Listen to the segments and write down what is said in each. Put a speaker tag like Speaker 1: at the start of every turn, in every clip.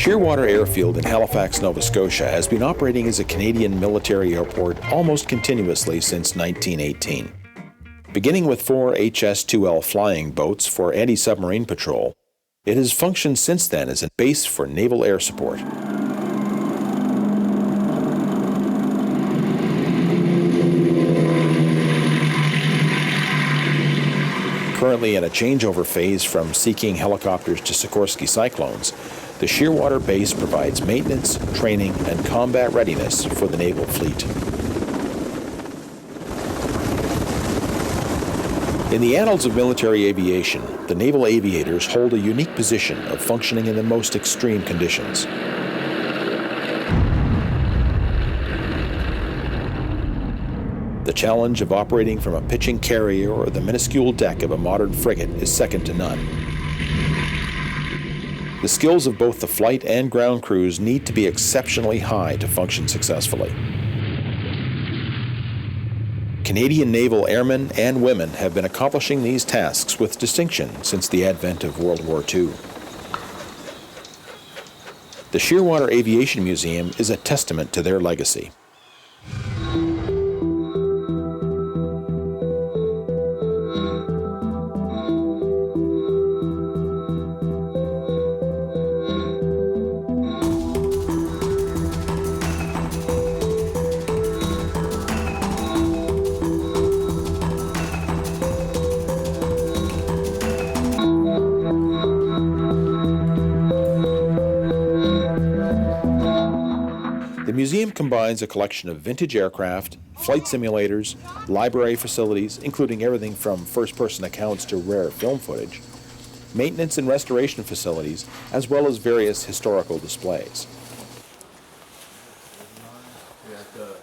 Speaker 1: Searwater Airfield in Halifax, Nova Scotia has been operating as a Canadian military airport almost continuously since 1918. Beginning with 4 HS-2L flying boats for anti-submarine patrol, it has functioned since then as a base for naval air support. Currently in a changeover phase from Sea-King helicopters to Sikorsky Cyclones, the Shearwater base provides maintenance, training, and combat readiness for the naval fleet. In the annals of military aviation, the Naval Aviators hold a unique position of functioning in the most extreme conditions. The challenge of operating from a pitching carrier or the minuscule deck of a modern frigate is second to none. The skills of both the flight and ground crews need to be exceptionally high to function successfully. Canadian naval airmen and women have been accomplishing these tasks with distinction since the advent of World War II. The Shearwater Aviation Museum is a testament to their legacy. The museum combines a collection of vintage aircraft, flight simulators, library facilities, including everything from first-person accounts to rare film footage, maintenance and restoration facilities, as well as various historical displays.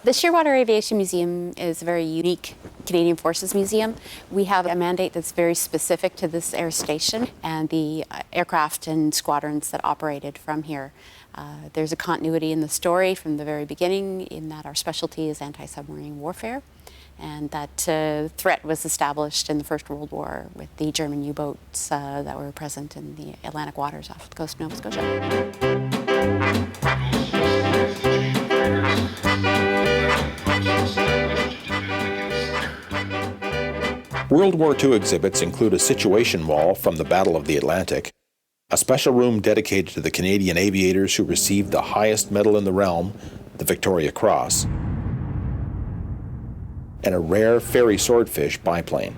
Speaker 2: The Shearwater Aviation Museum is a very unique Canadian Forces museum. We have a mandate that's very specific to this air station and the aircraft and squadrons that operated from here. There's a continuity in the story from the very beginning in that our specialty is anti-submarine warfare, and that threat was established in the First World War with the German U-boats that were present in the Atlantic waters off the coast of Nova Scotia.
Speaker 1: World War II exhibits include a situation wall from the Battle of the Atlantic, a special room dedicated to the Canadian aviators who received the highest medal in the realm, the Victoria Cross, and a rare fairy swordfish biplane.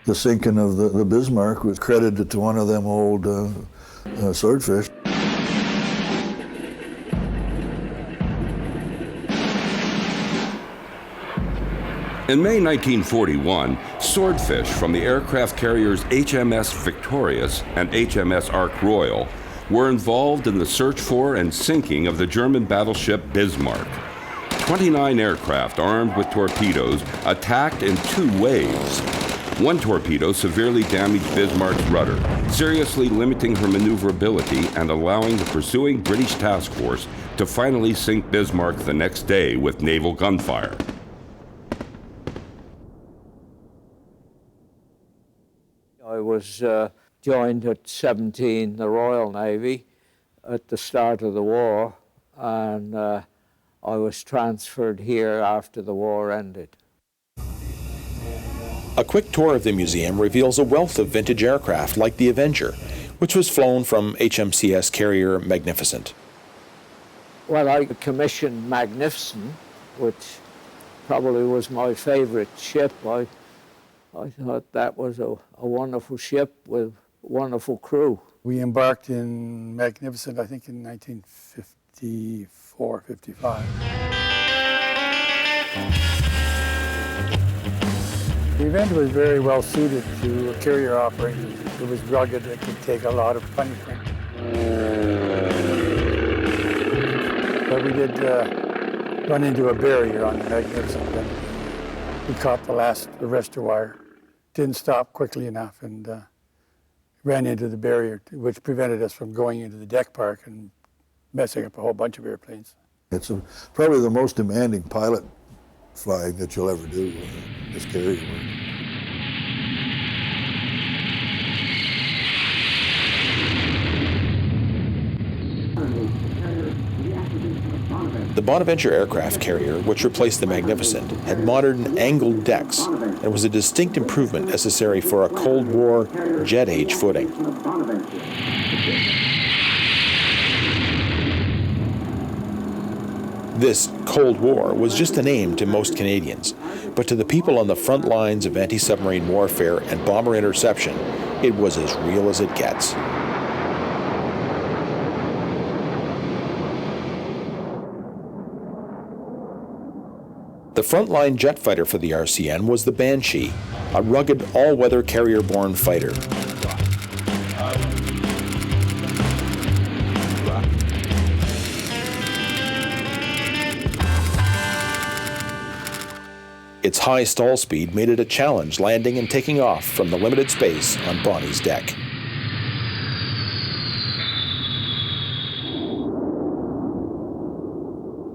Speaker 3: The sinking of the Bismarck was credited to one of them old swordfish.
Speaker 4: In May 1941, swordfish from the aircraft carriers HMS Victorious and HMS Ark Royal were involved in the search for and sinking of the German battleship Bismarck. 29 aircraft armed with torpedoes attacked in 2 waves. One torpedo severely damaged Bismarck's rudder, seriously limiting her maneuverability and allowing the pursuing British task force to finally sink Bismarck the next day with naval gunfire.
Speaker 5: I was joined at 17 the Royal Navy at the start of the war, and I was transferred here after the war ended.
Speaker 1: A quick tour of the museum reveals a wealth of vintage aircraft like the Avenger, which was flown from HMCS carrier Magnificent.
Speaker 5: Well, I commissioned Magnificent, which probably was my favorite ship. I thought that was a wonderful ship with wonderful crew.
Speaker 6: We embarked in Magnificent, I think, in 1954, 55. The event was very well suited to carrier operations. It was rugged, it could take a lot of punishment. But we did run into a barrier on the Magnificent, and we caught the arrestor wire. Didn't stop quickly enough and ran into the barrier, which prevented us from going into the deck park and messing up a whole bunch of airplanes.
Speaker 3: It's probably the most demanding pilot flying that you'll ever do as carrier work.
Speaker 1: The Bonaventure aircraft carrier, which replaced the Magnificent, had modern angled decks and was a distinct improvement necessary for a Cold War jet age footing. This Cold War was just a name to most Canadians, but to the people on the front lines of anti-submarine warfare and bomber interception, it was as real as it gets. The frontline jet fighter for the RCN was the Banshee, a rugged all-weather carrier-borne fighter. Its high stall speed made it a challenge landing and taking off from the limited space on Bonnie's deck.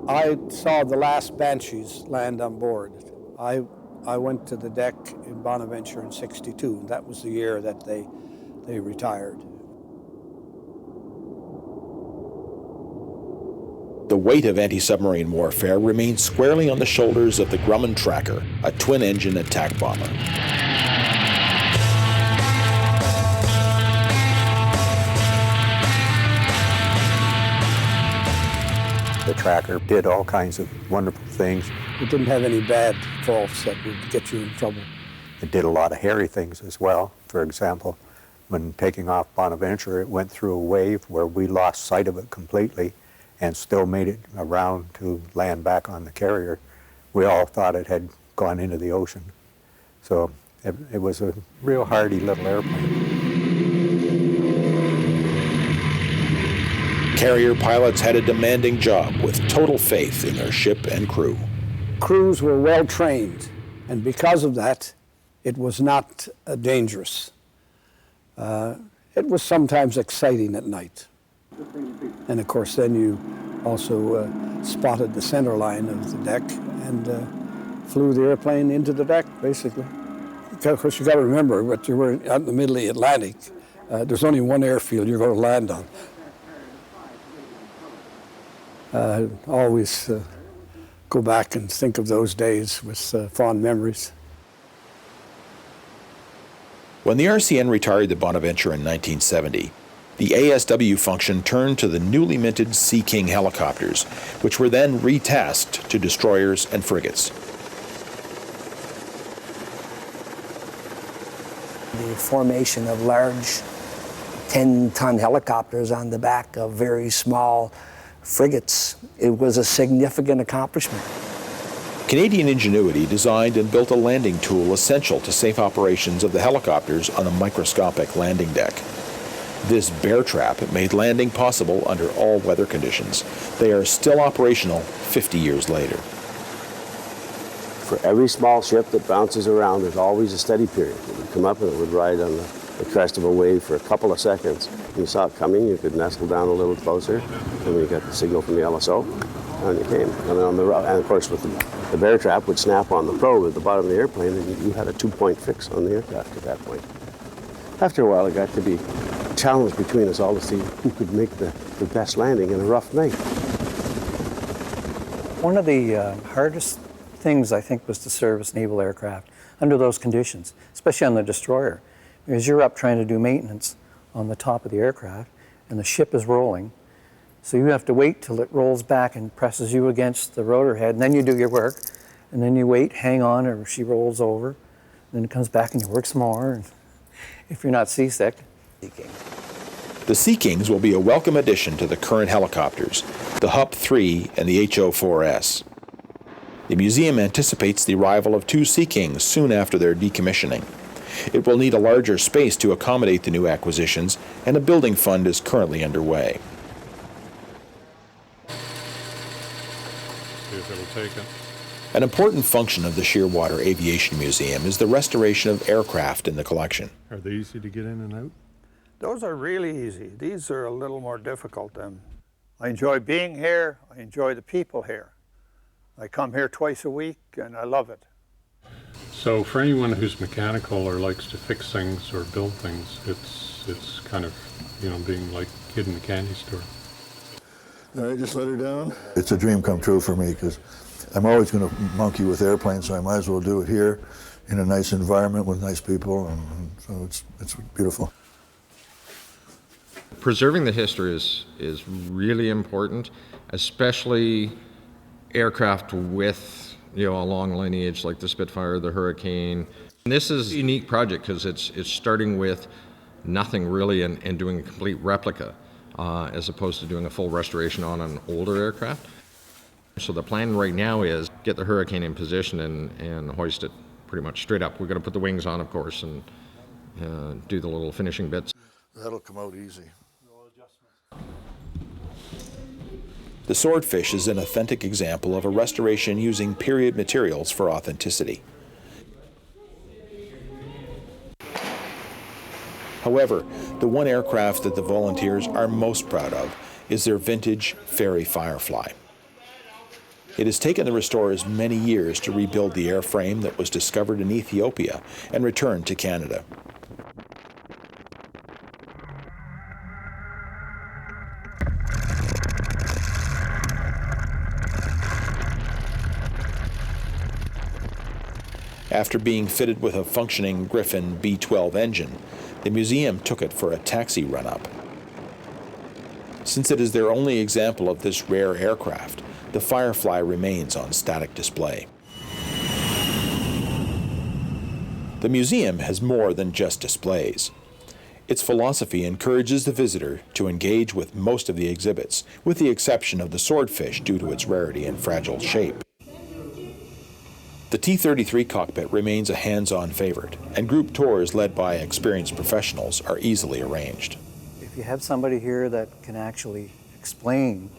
Speaker 7: I saw the last Banshees land on board. I went to the deck in Bonaventure in '62. That was the year that they retired.
Speaker 1: The weight of anti-submarine warfare remained squarely on the shoulders of the Grumman Tracker, a twin-engine attack bomber.
Speaker 8: The Tracker did all kinds of wonderful things.
Speaker 7: It didn't have any bad faults that would get you in trouble.
Speaker 8: It did a lot of hairy things as well. For example, when taking off Bonaventure, it went through a wave where we lost sight of it completely and still made it around to land back on the carrier. We all thought it had gone into the ocean. So it was a real hardy little airplane.
Speaker 1: Carrier pilots had a demanding job with total faith in their ship and crew.
Speaker 7: Crews were well trained, and because of that, it was not dangerous. It was sometimes exciting at night. And of course, then you also spotted the center line of the deck and flew the airplane into the deck, basically. Of course, you got to remember, but you were out in the middle of the Atlantic. There's only one airfield you're going to land on. Always go back and think of those days with fond memories.
Speaker 1: When the RCN retired the Bonaventure in 1970, the ASW function turned to the newly minted Sea King helicopters, which were then retasked to destroyers and frigates.
Speaker 9: The formation of large 10-ton helicopters on the back of very small frigates, it was a significant accomplishment.
Speaker 1: Canadian ingenuity designed and built a landing tool essential to safe operations of the helicopters on a microscopic landing deck. This bear trap made landing possible under all weather conditions. They are still operational 50 years later.
Speaker 10: For every small ship that bounces around, there's always a steady period. It would come up and it would ride on the crest of a wave for a couple of seconds. You saw it coming, you could nestle down a little closer, and when you got the signal from the LSO, and you came. And of course, with the bear trap would snap on the probe at the bottom of the airplane, and you had a 2-point fix on the aircraft at that point. After a while, it got to be a challenge between us all to see who could make the best landing in a rough night.
Speaker 11: One of the hardest things, I think, was to service naval aircraft under those conditions, especially on the destroyer, because you're up trying to do maintenance on the top of the aircraft, and the ship is rolling. So you have to wait till it rolls back and presses you against the rotor head, and then you do your work, and then you wait, hang on, or she rolls over, and then it comes back and you work some more, and if you're not seasick.
Speaker 1: The Sea Kings will be a welcome addition to the current helicopters, the HUP-3 and the HO-4S. The museum anticipates the arrival of 2 Sea Kings soon after their decommissioning. It will need a larger space to accommodate the new acquisitions, and a building fund is currently underway.
Speaker 12: See if it'll take it.
Speaker 1: An important function of the Searwater Aviation Museum is the restoration of aircraft in the collection.
Speaker 12: Are they easy to get in and out?
Speaker 13: Those are really easy. These are a little more difficult. I enjoy being here. I enjoy the people here.
Speaker 6: I come here twice a week and I love it.
Speaker 12: So for anyone who's mechanical or likes to fix things or build things, it's kind of, you know, being like a kid in a candy store.
Speaker 3: All right, just let her down. It's a dream come true for me because I'm always going to monkey with airplanes, so I might as well do it here in a nice environment with nice people, and so it's beautiful.
Speaker 14: Preserving the history is really important, especially aircraft with, you know, a long lineage like the Spitfire, the Hurricane. And this is a unique project because it's starting with nothing really and doing a complete replica as opposed to doing a full restoration on an older aircraft. So the plan right now is get the Hurricane in position and hoist it pretty much straight up. We're going to put the wings on, of course, and do the little finishing bits.
Speaker 3: That'll come out easy.
Speaker 1: The Swordfish is an authentic example of a restoration using period materials for authenticity. However, the one aircraft that the volunteers are most proud of is their vintage Ferry Firefly. It has taken the restorers many years to rebuild the airframe that was discovered in Ethiopia and returned to Canada. After being fitted with a functioning Griffin B-12 engine, the museum took it for a taxi run-up. Since it is their only example of this rare aircraft, the Firefly remains on static display. The museum has more than just displays. Its philosophy encourages the visitor to engage with most of the exhibits, with the exception of the Swordfish due to its rarity and fragile shape. The T-33 cockpit remains a hands-on favorite, and group tours led by experienced professionals are easily arranged.
Speaker 11: If you have somebody here that can actually explain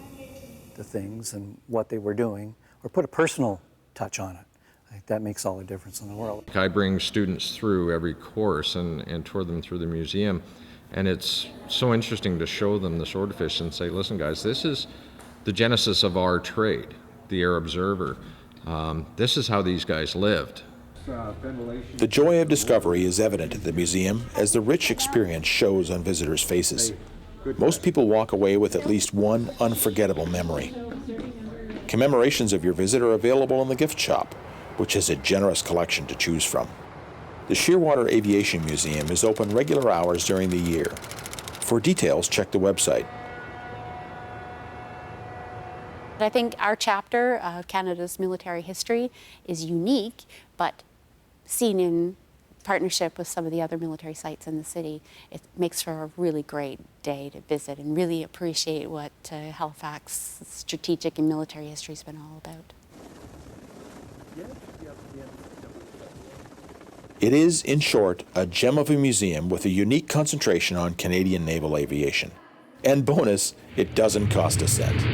Speaker 11: the things and what they were doing, or put a personal touch on it, I think that makes all the difference in the world.
Speaker 14: I bring students through every course and tour them through the museum, and it's so interesting to show them the Swordfish and say, listen guys, this is the genesis of our trade, the air observer. This is how these guys lived.
Speaker 1: The joy of discovery is evident at the museum as the rich experience shows on visitors' faces. Most people walk away with at least one unforgettable memory. Commemorations of your visit are available in the gift shop, which has a generous collection to choose from. The Searwater Aviation Museum is open regular hours during the year. For details, check the website.
Speaker 2: I think our chapter of Canada's military history is unique, but seen in partnership with some of the other military sites in the city, it makes for a really great day to visit and really appreciate what Halifax's strategic and military history has been all about.
Speaker 1: It is, in short, a gem of a museum with a unique concentration on Canadian naval aviation. And bonus, it doesn't cost a cent.